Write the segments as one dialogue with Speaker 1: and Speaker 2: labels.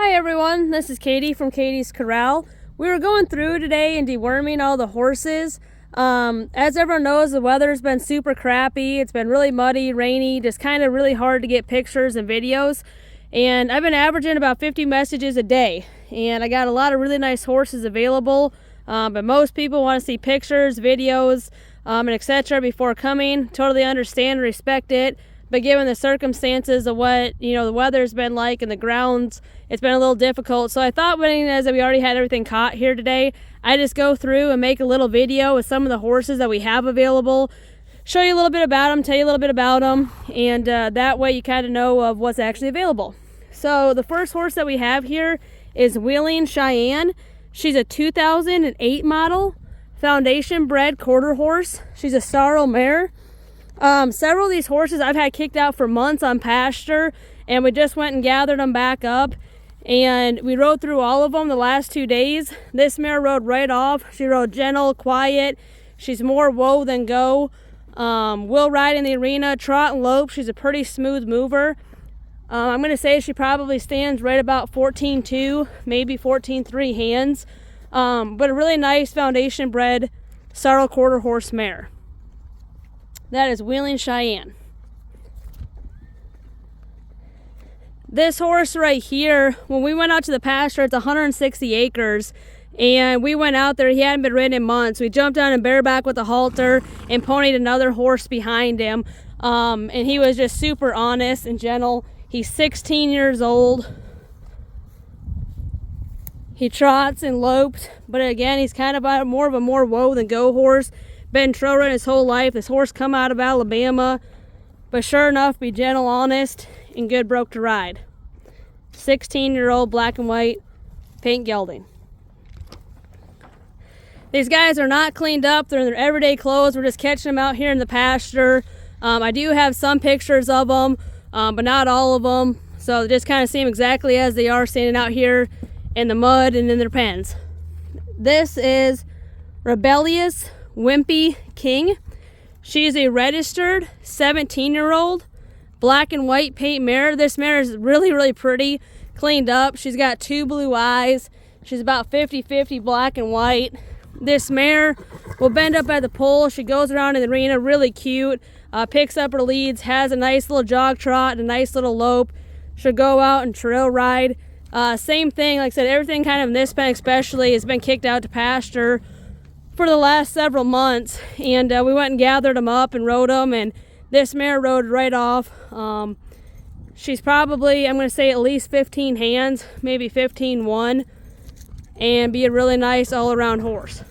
Speaker 1: Hi everyone, this is Katie from Katie's Corral. We were going through today and deworming all the horses. As everyone knows, the weather's been super crappy. It's been really muddy, rainy, just kind of really hard to get pictures and videos. And I've been averaging about 50 messages a day. And I got a lot of really nice horses available. But most people want to see pictures, videos, and etc. before coming. Totally understand and respect it. But given the circumstances of what, the weather's been like and the grounds, it's been a little difficult. So I thought, as we already had everything caught here today, I just go through and make a little video with some of the horses that we have available, show you a little bit about them, tell you a little bit about them, and that way you kind of know of what's actually available. So the first horse that we have here is Wheeling Cheyenne. She's a 2008 model, foundation bred quarter horse. She's a sorrel mare. Several of these horses I've had kicked out for months on pasture, and we just went and gathered them back up, and we rode through all of them the last 2 days. This mare rode right off. She rode gentle, quiet. She's more whoa than go. Will ride in the arena, trot and lope. She's a pretty smooth mover. I'm going to say she probably stands right about 14.2, maybe 14.3 hands, but a really nice foundation bred sorrel quarter horse mare. That is Wheeling Cheyenne. This horse right here, when we went out to the pasture, it's 160 acres, and we went out there. He hadn't been ridden in months. We jumped on him bareback with a halter and ponied another horse behind him, and he was just super honest and gentle. He's 16 years old. He trots and loped, but again, he's kind of more of a whoa than go horse. Been trail running his whole life. This horse come out of Alabama, but sure enough, be gentle, honest, and good broke to ride. 16-year-old black and white paint gelding. These guys are not cleaned up. They're in their everyday clothes. We're just catching them out here in the pasture. I do have some pictures of them, but not all of them. So just kind of see them exactly as they are standing out here in the mud and in their pens. This is Rebellious Wimpy King. She's a registered 17-year-old black and white paint mare. This mare is really pretty, cleaned up. She's got 2 blue eyes. She's about 50-50 black and white. This mare will bend up at the pole. She goes around in the arena, really cute, picks up her leads, has a nice little jog trot and a nice little lope. She'll go out and trail ride. Same thing, like I said, everything kind of in this pen especially has been kicked out to pasture for the last several months, and we went and gathered them up and rode them, and this mare rode right off. She's probably, I'm going to say, at least 15 hands, maybe 15.1, and be a really nice all-around horse.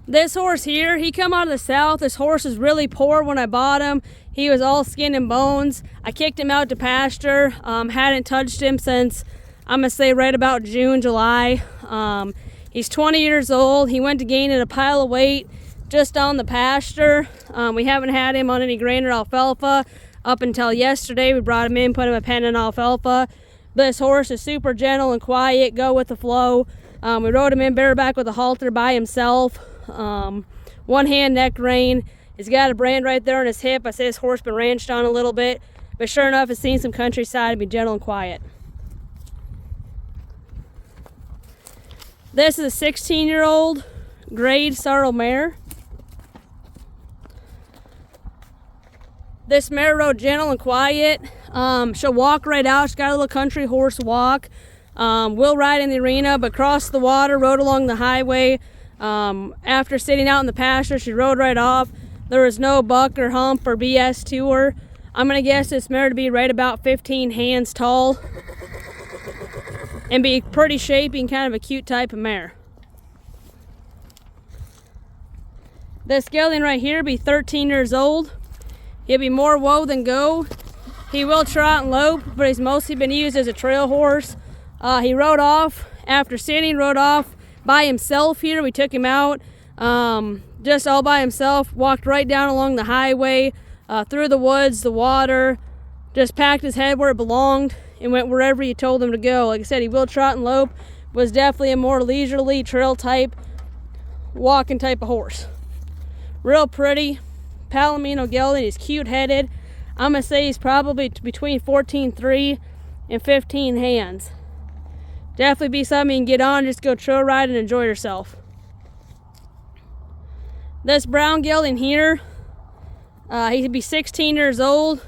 Speaker 1: This horse here, he come out of the south. This horse is really poor when I bought him. He was all skin and bones. I kicked him out to pasture. Hadn't touched him since, I'm going to say, right about June, July. He's 20 years old. He went to gaining a pile of weight just on the pasture. We haven't had him on any grain or alfalfa up until yesterday. We brought him in, put him a pen in alfalfa. This horse is super gentle and quiet, go with the flow. We rode him in bareback with a halter by himself. One hand neck rein. He's got a brand right there on his hip. I say his horse been ranched on a little bit, but sure enough, has seen some countryside and be gentle and quiet. This is a 16-year-old grade sorrel mare. This mare rode gentle and quiet. She'll walk right out. She's got a little country horse walk. Will ride in the arena, but crossed the water, rode along the highway. After sitting out in the pasture, she rode right off. There was no buck or hump or BS to her. I'm going to guess this mare to be right about 15 hands tall and be pretty shapy and kind of a cute type of mare. This gelding right here be 13 years old. He'll be more whoa than go. He will trot and lope, but he's mostly been used as a trail horse. He rode off after sitting, rode off by himself here. We took him out just all by himself, walked right down along the highway, through the woods, the water, just packed his head where it belonged and went wherever you told him to go. Like I said, he will trot and lope, was definitely a more leisurely trail type, walking type of horse. Real pretty, Palomino gelding. He's cute headed. I'm gonna say he's probably between 14.3 and 15 hands. Definitely be something you can get on, just go trail ride and enjoy yourself. This brown gelding here, he could be 16 years old.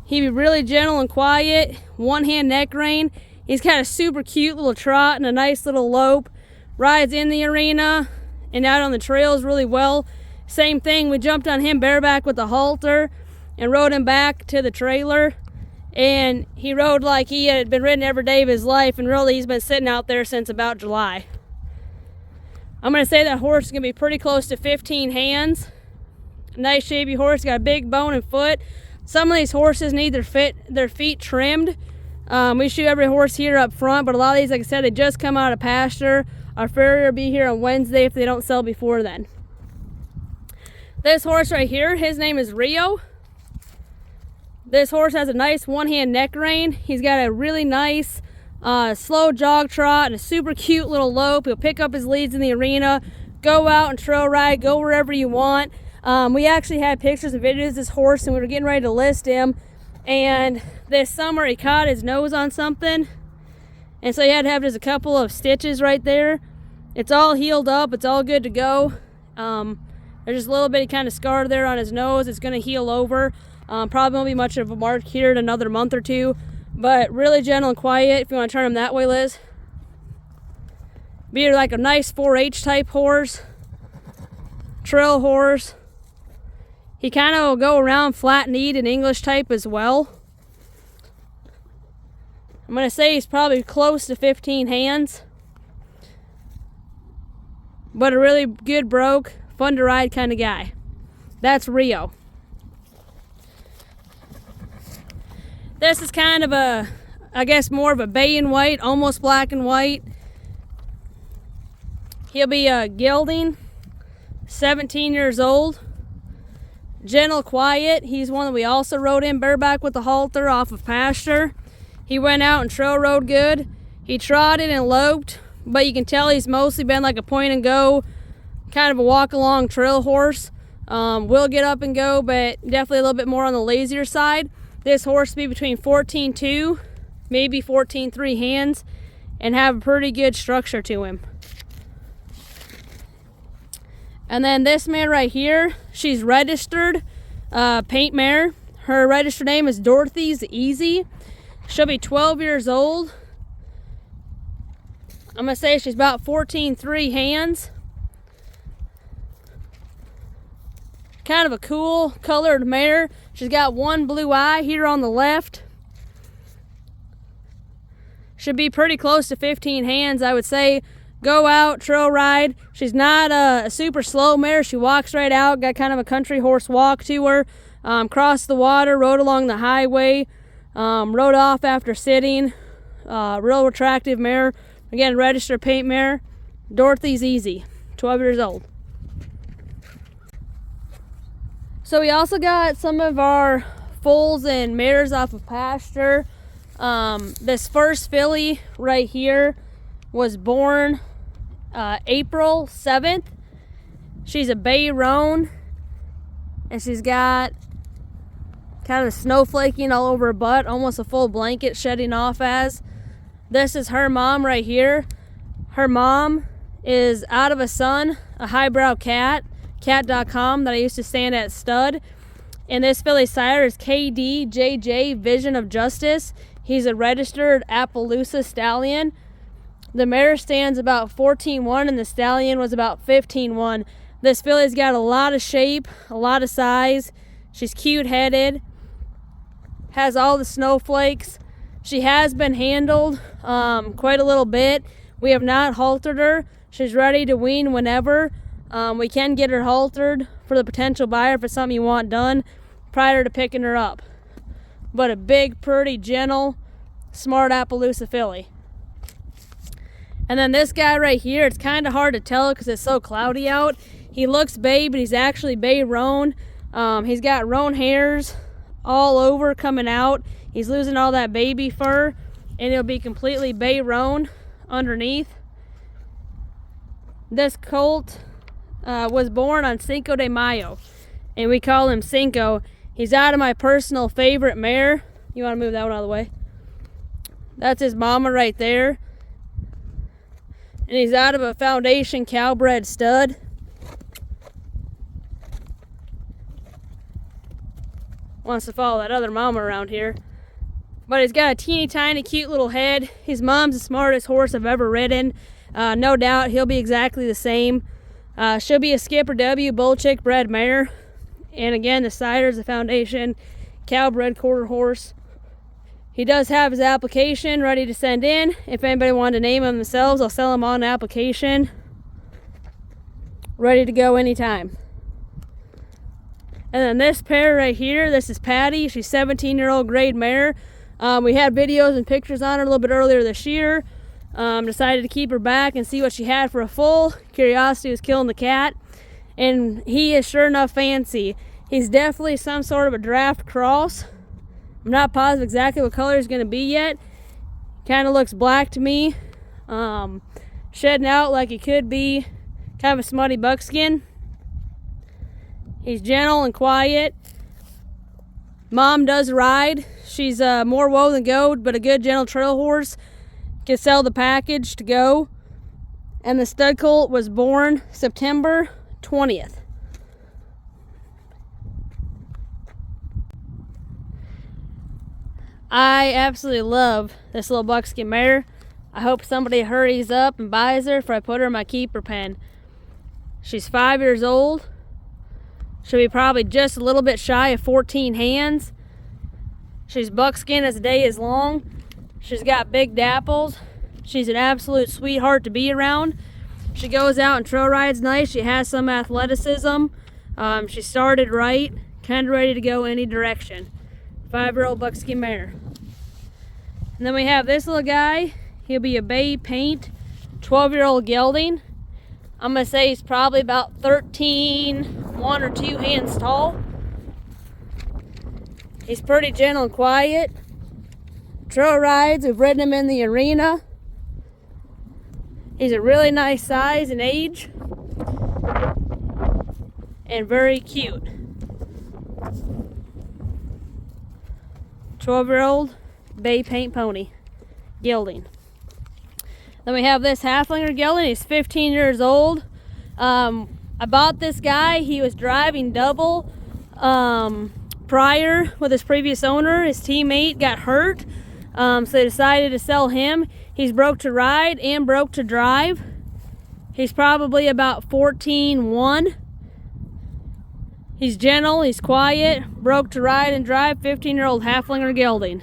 Speaker 1: He'd be really gentle and quiet, one hand neck rein. He's got a super cute little trot and a nice little lope. Rides in the arena and out on the trails really well. Same thing, we jumped on him bareback with the halter and rode him back to the trailer. And he rode like he had been ridden every day of his life, and really he's been sitting out there since about July. I'm gonna say that horse is gonna be pretty close to 15 hands. Nice shapy horse, got a big bone and foot. Some of these horses need their feet trimmed. We shoot every horse here up front, but a lot of these, like I said, they just come out of pasture. Our farrier will be here on Wednesday if they don't sell before then. This horse right here, his name is Rio. This horse has a nice one-hand neck rein. He's got a really nice slow jog trot and a super cute little lope. He'll pick up his leads in the arena, go out and trail ride, go wherever you want. We actually had pictures and videos of this horse, and we were getting ready to list him. And this summer he caught his nose on something, and so he had to have just a couple of stitches right there. It's all healed up. It's all good to go. There's just a little bitty kind of scar there on his nose. It's going to heal over. Probably won't be much of a mark here in another month or two, but really gentle and quiet if you want to turn him that way, Liz. Be like a nice 4-H type horse, trail horse. He kind of will go around flat kneed and English type as well. I'm going to say he's probably close to 15 hands, but a really good broke, fun to ride kind of guy. That's Rio. This is kind of a, I guess more of a bay and white, almost black and white. He'll be a gelding, 17 years old. Gentle, quiet. He's one that we also rode in bareback with the halter off of pasture. He went out and trail rode good. He trotted and loped, but you can tell he's mostly been like a point and go, kind of a walk along trail horse. Will get up and go, but definitely a little bit more on the lazier side. This horse will be between 14.2, maybe 14.3 hands, and have a pretty good structure to him. And then this mare right here, she's registered, paint mare. Her registered name is Dorothy's Easy. She'll be 12 years old. I'm gonna say she's about 14.3 hands. Kind of a cool colored mare. She's got one blue eye here on the left. Should be pretty close to 15 hands, I would say. Go out, trail ride. She's not a super slow mare. She walks right out, got kind of a country horse walk to her. Crossed the water, rode along the highway, rode off after sitting. Real attractive mare. Again, registered paint mare. Dorothy's Easy, 12 years old. So we also got some of our foals and mares off of pasture. This first filly right here was born April 7th. She's a bay roan, and she's got kind of snowflaking all over her butt, almost a full blanket shedding off as. This is her mom right here. Her mom is Out of a Sun, a highbrow cat. Cat.com that I used to stand at stud. And this filly sire is KDJJ Vision of Justice. He's a registered Appaloosa stallion. The mare stands about 14.1 and the stallion was about 15.1. This filly's got a lot of shape, a lot of size. She's cute headed, has all the snowflakes. She has been handled quite a little bit. We have not haltered her. She's ready to wean whenever. We can get her haltered for the potential buyer if it's something you want done prior to picking her up. But a big, pretty, gentle, smart Appaloosa filly. And then this guy right here, it's kind of hard to tell because it's so cloudy out. He looks bay, but he's actually bay roan. He's got roan hairs all over coming out. He's losing all that baby fur, and he'll be completely bay roan underneath. This colt was born on Cinco de Mayo, and we call him Cinco. He's out of my personal favorite mare. You want to move that one out of the way? That's his mama right there. And he's out of a foundation Calbred stud. Wants to follow that other mama around here. But he's got a teeny tiny cute little head. His mom's the smartest horse I've ever ridden. No doubt he'll be exactly the same. She'll be a Skipper W bull chick bred mare. And again, the sider's a foundation Calbred quarter horse. He does have his application ready to send in. If anybody wanted to name him themselves, I'll sell him on application. Ready to go anytime. And then this pair right here, this is Patty. She's 17-year-old grade mare. We had videos and pictures on her a little bit earlier this year. Decided to keep her back and see what she had for a foal. Curiosity was killing the cat. And he is sure enough fancy. He's definitely some sort of a draft cross. I'm not positive exactly what color he's going to be yet. Kind of looks black to me. Shedding out like he could be kind of a smutty buckskin. He's gentle and quiet. Mom does ride. She's more woe than goad, but a good gentle trail horse. Can sell the package to go. And the stud colt was born September 20th. I absolutely love this little buckskin mare. I hope somebody hurries up and buys her before I put her in my keeper pen. She's 5 years old. She'll be probably just a little bit shy of 14 hands. She's buckskin as the day is long. She's got big dapples. She's an absolute sweetheart to be around. She goes out and trail rides nice. She has some athleticism. She started right, kind of ready to go any direction. 5-year-old buckskin mare. And then we have this little guy. He'll be a bay paint 12-year-old gelding. I'm going to say he's probably about 13, 1 or 2 hands tall. He's pretty gentle and quiet. Trail rides, we've ridden him in the arena. He's a really nice size and age. And very cute. 12-year-old bay paint pony gelding. Then we have this Halflinger gelding. He's 15 years old. I bought this guy. He was driving double prior with his previous owner. His teammate got hurt, so they decided to sell him. He's broke to ride and broke to drive. He's probably about 14-1. He's gentle, he's quiet, broke to ride and drive, 15-year-old Halflinger gelding.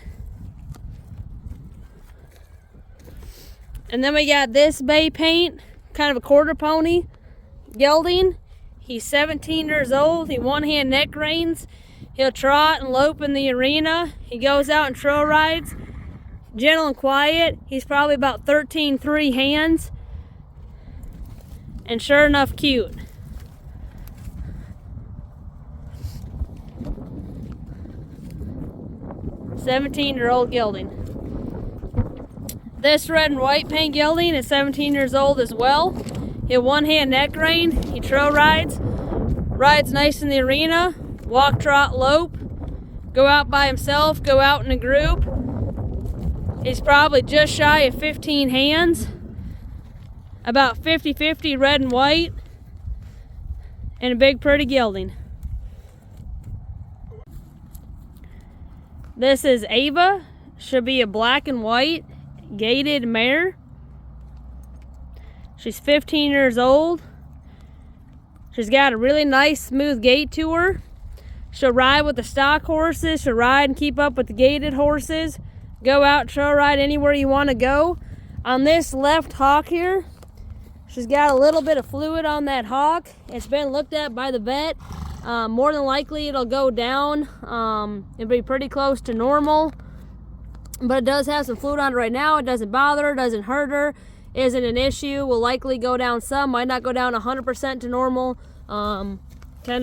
Speaker 1: And then we got this bay paint, kind of a quarter pony gelding. He's 17 years old. He one-hand neck reins. He'll trot and lope in the arena. He goes out and trail rides. Gentle and quiet. He's probably about 13-3 hands. And sure enough, cute. "17-year-old gelding." This red and white paint gelding is 17 years old as well. He'll one-hand neck rein. He trail rides. Rides nice in the arena. Walk, trot, lope. Go out by himself. Go out in a group. He's probably just shy of 15 hands. About 50-50 red and white. And a big pretty gelding. This is Ava. She'll be a black and white gaited mare. She's 15 years old. She's got a really nice smooth gait to her. She'll ride with the stock horses. She'll ride and keep up with the gaited horses. Go out, trail ride anywhere you want to go. On this left hock here, she's got a little bit of fluid on that hock. It's been looked at by the vet. More than likely it'll go down. It'll be pretty close to normal. But it does have some fluid on it right now. It doesn't bother her, doesn't hurt her, isn't an issue. Will likely go down some, might not go down 100% to normal. Kind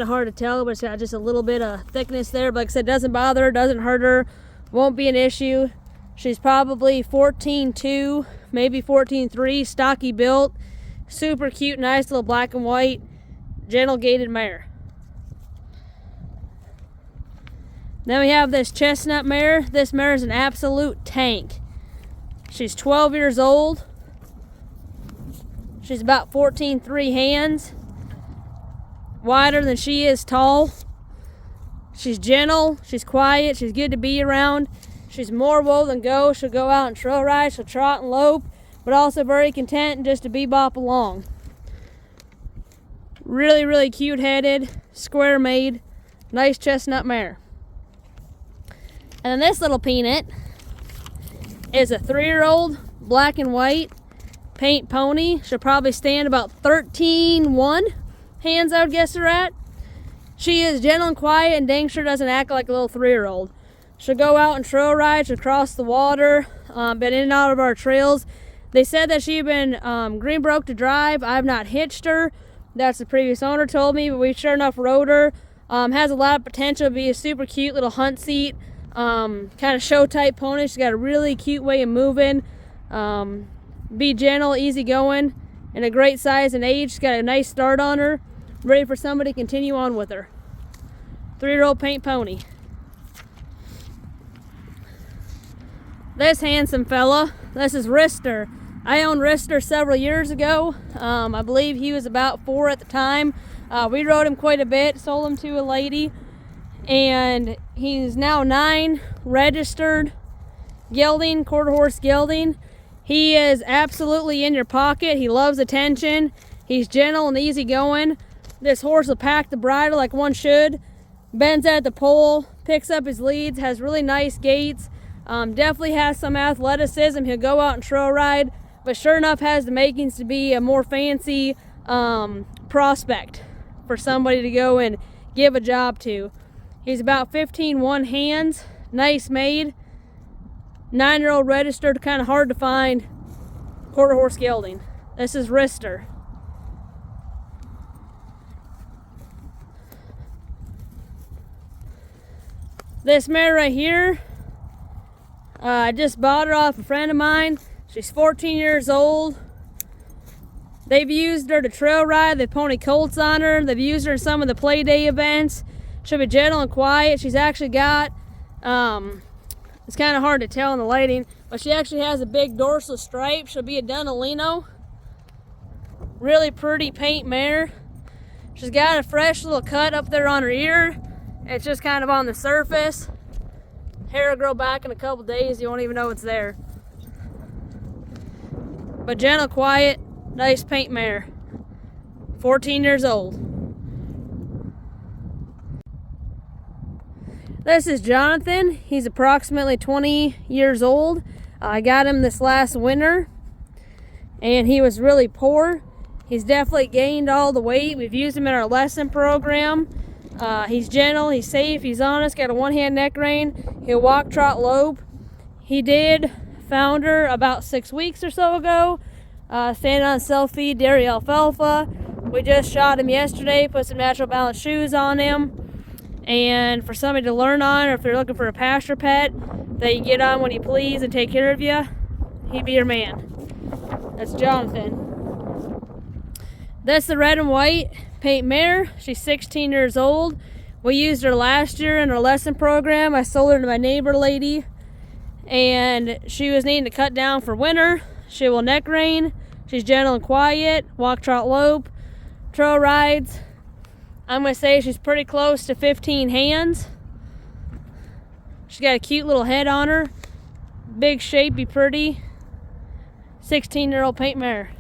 Speaker 1: of hard to tell, but it's got just a little bit of thickness there. But like I said, doesn't bother her, doesn't hurt her, won't be an issue. She's probably 14-2, maybe 14-3, stocky built, super cute, nice little black and white, gentle gaited mare. Then we have this chestnut mare. This mare is an absolute tank. She's 12 years old. She's about 14.3 hands. Wider than she is tall. She's gentle, she's quiet, she's good to be around. She's more wool than go. She'll go out and trail ride, she'll trot and lope, but also very content just to bebop along. Really, really cute headed, square made, nice chestnut mare. And then this little peanut is a 3-year-old black and white paint pony. She'll probably stand about 13.1 hands, I would guess her at. She is gentle and quiet and dang sure doesn't act like a little 3-year-old. She'll go out and trail ride, she'll cross the water, been in and out of our trails. They said that she'd been green broke to drive. I've not hitched her. That's the previous owner told me, but we sure enough rode her. Has a lot of potential to be a super cute little hunt seat, kind of show type pony. She's got a really cute way of moving. Be gentle, easy going, and a great size and age. She's got a nice start on her. Ready for somebody to continue on with her. 3-year-old paint pony. This handsome fella, this is Rister. I owned Rister several years ago. I believe he was about 4 at the time. We rode him quite a bit, sold him to a lady, and he's now 9, registered, gelding, quarter horse gelding. He is absolutely in your pocket. He loves attention. He's gentle and easy going. This horse will pack the bridle like one should, bends at the pole, picks up his leads, has really nice gaits, definitely has some athleticism. He'll go out and trail ride, but sure enough has the makings to be a more fancy prospect for somebody to go and give a job to. He's about 15.1 hands, nice made, 9-year-old registered, kind of hard to find quarter horse gelding. This is Rister. This mare right here, I just bought her off a friend of mine. She's 14 years old. They've used her to trail ride. They've pony colts on her. They've used her in some of the play day events. She'll be gentle and quiet. She's actually got, it's kind of hard to tell in the lighting, but she actually has a big dorsal stripe. She'll be a Dunalino. Really pretty paint mare. She's got a fresh little cut up there on her ear. It's just kind of on the surface. Hair will grow back in a couple days. You won't even know it's there. But gentle, quiet, nice paint mare. 14 years old. This is Jonathan. He's approximately 20 years old. I got him this last winter, and he was really poor. He's definitely gained all the weight. We've used him in our lesson program. He's gentle, he's safe, he's honest, got a one-hand neck rein. He'll walk, trot, lope. He did founder about 6 weeks or so ago, standing on self-feed dairy alfalfa. We just shot him yesterday, put some natural balance shoes on him. And for somebody to learn on, or if you're looking for a pasture pet that you get on when you please and take care of you, he'd be your man. That's Jonathan. That's the red and white paint mare. She's 16 years old. We used her last year in our lesson program. I sold her to my neighbor lady, and she was needing to cut down for winter. She will neck rein. She's gentle and quiet, walk, trot, lope, trail rides. I'm going to say she's pretty close to 15 hands. She's got a cute little head on her. Big shape, be pretty. 16-year-old paint mare.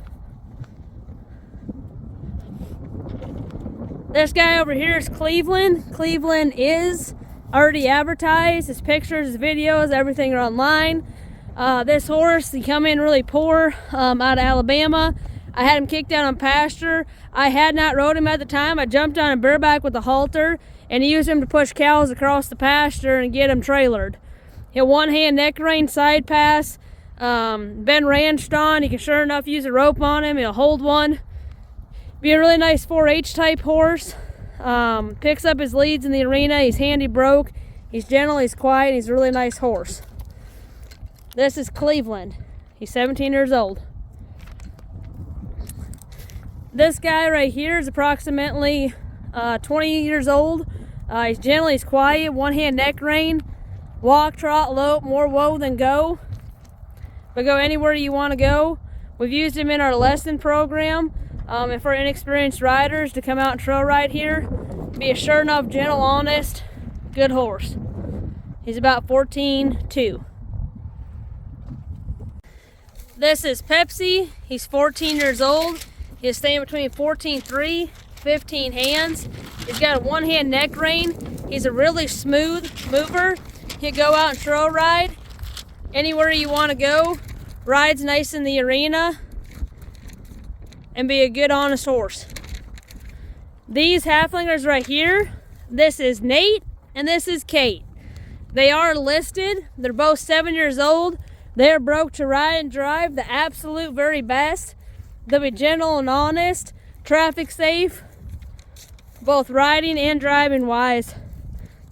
Speaker 1: This guy over here is Cleveland. Cleveland is already advertised. His pictures, his videos, everything are online. This horse, he come in really poor out of Alabama. I had him kicked out on pasture. I had not rode him at the time. I jumped on him bareback with a halter and used him to push cows across the pasture and get him trailered. He'll one-hand neck rein, side pass, been ranched on. You can sure enough use a rope on him. He'll hold one. Be a really nice 4-H type horse. Picks up his leads in the arena. He's handy broke. He's gentle, he's quiet, he's a really nice horse. This is Cleveland. He's 17 years old. This guy right here is approximately 20 years old. He's gentle, he's quiet, one-hand neck rein, walk, trot, lope, more whoa than go. But go anywhere you want to go. We've used him in our lesson program, and for inexperienced riders to come out and trail ride here, be a sure enough, gentle, honest, good horse. He's about 14.2. This is Pepsi. He's 14 years old. He's staying between 14.3, 15 hands. He's got a one-hand neck rein. He's a really smooth mover. He'll go out and trail ride anywhere you want to go. Rides nice in the arena and be a good, honest horse. These halflingers right here, this is Nate and this is Kate. They are listed. They're both 7 years old. They're broke to ride and drive, the absolute very best. They'll be gentle and honest, traffic safe, both riding and driving wise.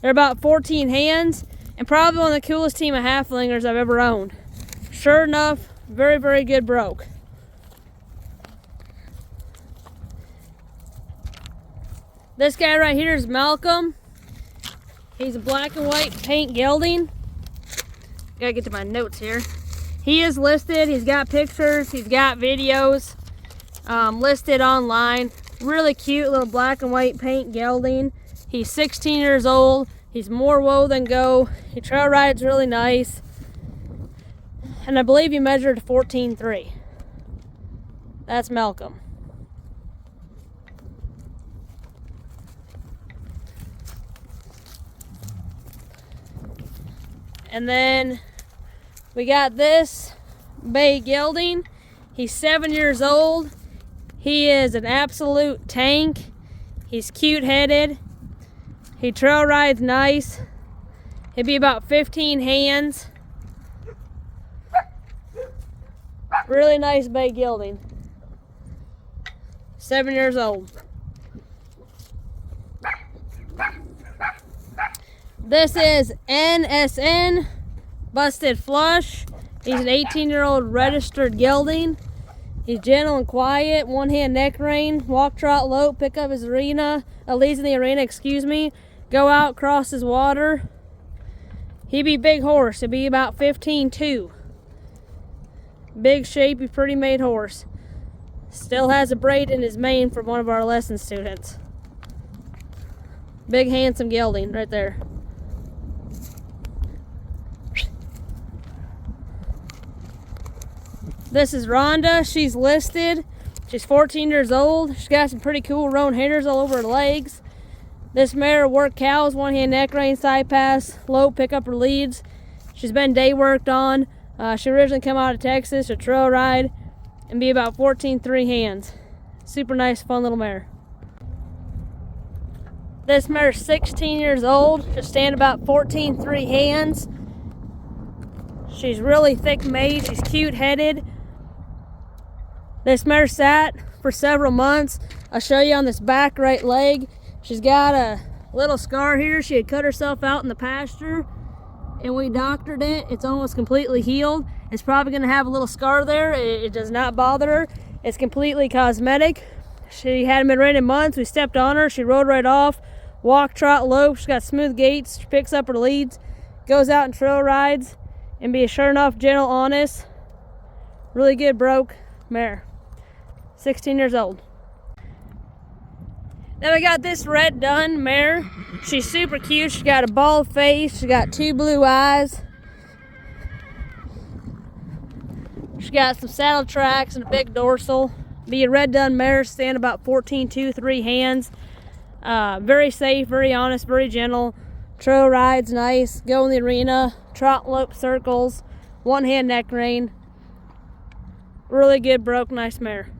Speaker 1: They're about 14 hands and probably one of the coolest team of halflingers I've ever owned. Sure enough, very, very good broke. This guy right here is Malcolm. He's a black and white paint gelding. Gotta get to my notes here. He is listed, he's got pictures, he's got videos listed online. Really cute little black and white paint gelding. He's 16 years old. He's more whoa than go. He trail rides really nice. And I believe he measured 14.3. That's Malcolm. And then we got this bay gelding. He's 7 years old. He is an absolute tank. He's cute-headed. He trail rides nice. He'll be about 15 hands. Really nice bay gelding. 7 years old. This is NSN, Busted Flush. He's an 18-year-old registered gelding. He's gentle and quiet, one-hand neck rein, walk, trot, lope, pick up his leads in the arena, go out, cross his water. He'd be big horse. He'd be about 15.2. Big, shapy, pretty made horse. Still has a braid in his mane from one of our lesson students. Big, handsome gelding right there. This is Rhonda. She's listed. She's 14 years old. She's got some pretty cool roan hairs all over her legs. This mare worked cows, one-hand neck rein, side pass, lope, pick up her leads. She's been day worked on. She originally came out of Texas to trail ride and be about 14.3 hands. Super nice, fun little mare. This mare's 16 years old. She'll stand about 14.3 hands. She's really thick made. She's cute-headed. This mare sat for several months. I'll show you on this back right leg. She's got a little scar here. She had cut herself out in the pasture and we doctored it. It's almost completely healed. It's probably gonna have a little scar there. It does not bother her. It's completely cosmetic. She hadn't been ridden in months. We stepped on her. She rode right off. Walk, trot, lope. She's got smooth gaits. She picks up her leads, goes out and trail rides, and be a sure enough, gentle, honest, really good broke mare. 16 years old. Then we got this red dun mare. She's super cute. She's got a bald face. She's got two blue eyes. She's got some saddle tracks and a big dorsal. Be a red dun mare, stand about 14.2, 3 hands. Very safe, very honest, very gentle. Trail rides nice. Go in the arena. Trot, lope, circles. One hand neck rein. Really good broke, nice mare.